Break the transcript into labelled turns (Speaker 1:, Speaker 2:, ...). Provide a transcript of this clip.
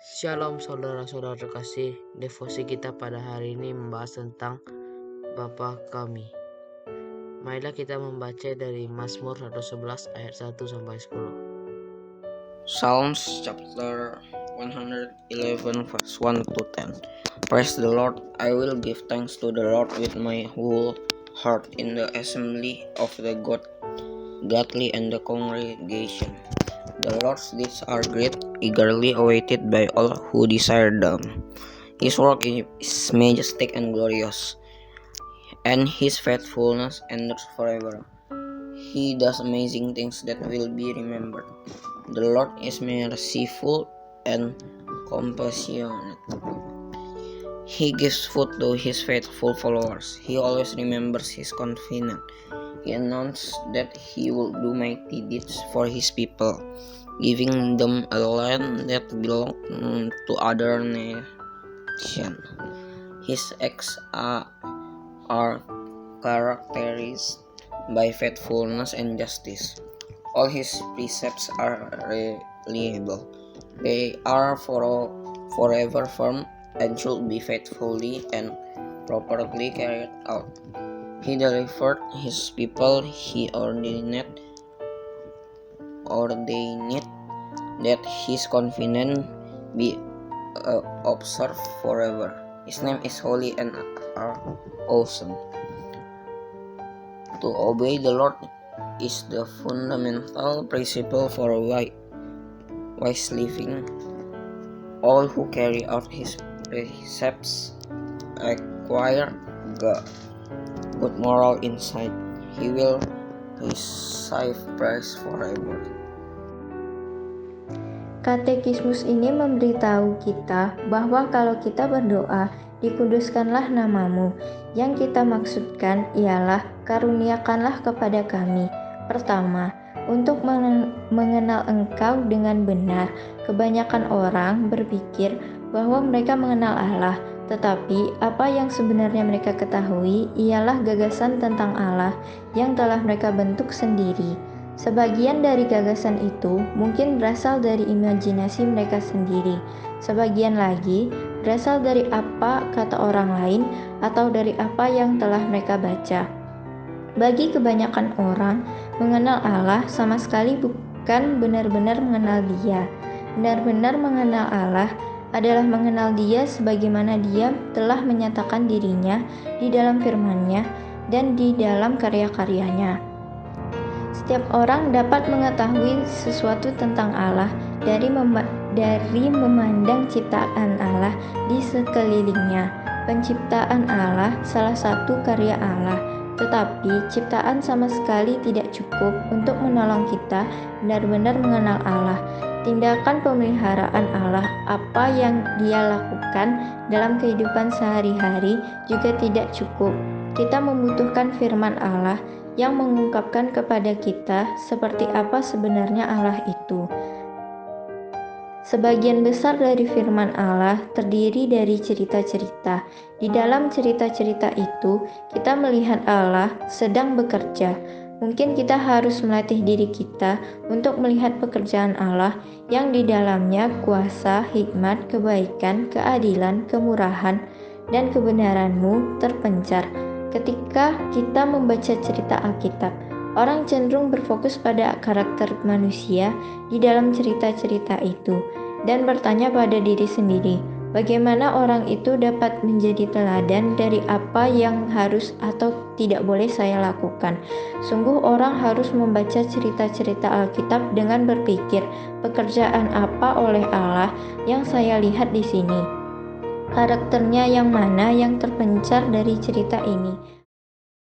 Speaker 1: Shalom saudara-saudara terkasih, devosi kita pada hari ini membahas tentang Bapa Kami. Marilah kita membaca dari Mazmur 111 ayat 1 sampai 10.
Speaker 2: Psalms chapter 111 verse 1 to 10. Praise the Lord, I will give thanks to the Lord with my whole heart in the assembly of the godly and the congregation. The Lord's deeds are great, eagerly awaited by all who desire them. His work is majestic and glorious, and His faithfulness endures forever. He does amazing things that will be remembered. The Lord is merciful and compassionate. He gives food to His faithful followers. He always remembers His covenant. He announced that He will do mighty deeds for His people, giving them a land that belonged to other nations. His acts are characterized by faithfulness and justice. All His precepts are reliable. They are forever firm and should be faithfully and properly carried out. He delivered His people. He ordained that His covenant be observed forever. His name is holy and awesome. To obey the Lord is the fundamental principle for wise living. All who carry out His precepts acquire good moral insight. He will receive praise forever.
Speaker 3: Katekismus ini memberitahu kita bahwa kalau kita berdoa, dikuduskanlah namamu. Yang kita maksudkan ialah karuniakanlah kepada kami. Pertama, untuk mengenal Engkau dengan benar. Kebanyakan orang berpikir bahwa mereka mengenal Allah, tetapi apa yang sebenarnya mereka ketahui ialah gagasan tentang Allah yang telah mereka bentuk sendiri. Sebagian dari gagasan itu mungkin berasal dari imajinasi mereka sendiri. Sebagian lagi berasal dari apa kata orang lain atau dari apa yang telah mereka baca. Bagi kebanyakan orang, mengenal Allah sama sekali bukan benar-benar mengenal Dia. Benar-benar mengenal Allah adalah mengenal Dia sebagaimana Dia telah menyatakan dirinya di dalam firman-Nya dan di dalam karya-karyanya. Setiap orang dapat mengetahui sesuatu tentang Allah dari memandang ciptaan Allah di sekelilingnya. Penciptaan Allah salah satu karya Allah, tetapi ciptaan sama sekali tidak cukup untuk menolong kita benar-benar mengenal Allah. Tindakan pemeliharaan Allah, apa yang Dia lakukan dalam kehidupan sehari-hari juga tidak cukup. Kita membutuhkan firman Allah yang mengungkapkan kepada kita seperti apa sebenarnya Allah itu. Sebagian besar dari firman Allah terdiri dari cerita-cerita. Di dalam cerita-cerita itu, kita melihat Allah sedang bekerja. Mungkin kita harus melatih diri kita untuk melihat pekerjaan Allah yang di dalamnya kuasa, hikmat, kebaikan, keadilan, kemurahan, dan kebenaran-Mu terpencar. Ketika kita membaca cerita Alkitab, orang cenderung berfokus pada karakter manusia di dalam cerita-cerita itu dan bertanya pada diri sendiri, bagaimana orang itu dapat menjadi teladan dari apa yang harus atau tidak boleh saya lakukan. Sungguh orang harus membaca cerita-cerita Alkitab dengan berpikir, pekerjaan apa oleh Allah yang saya lihat di sini? Karakternya yang mana yang terpencar dari cerita ini?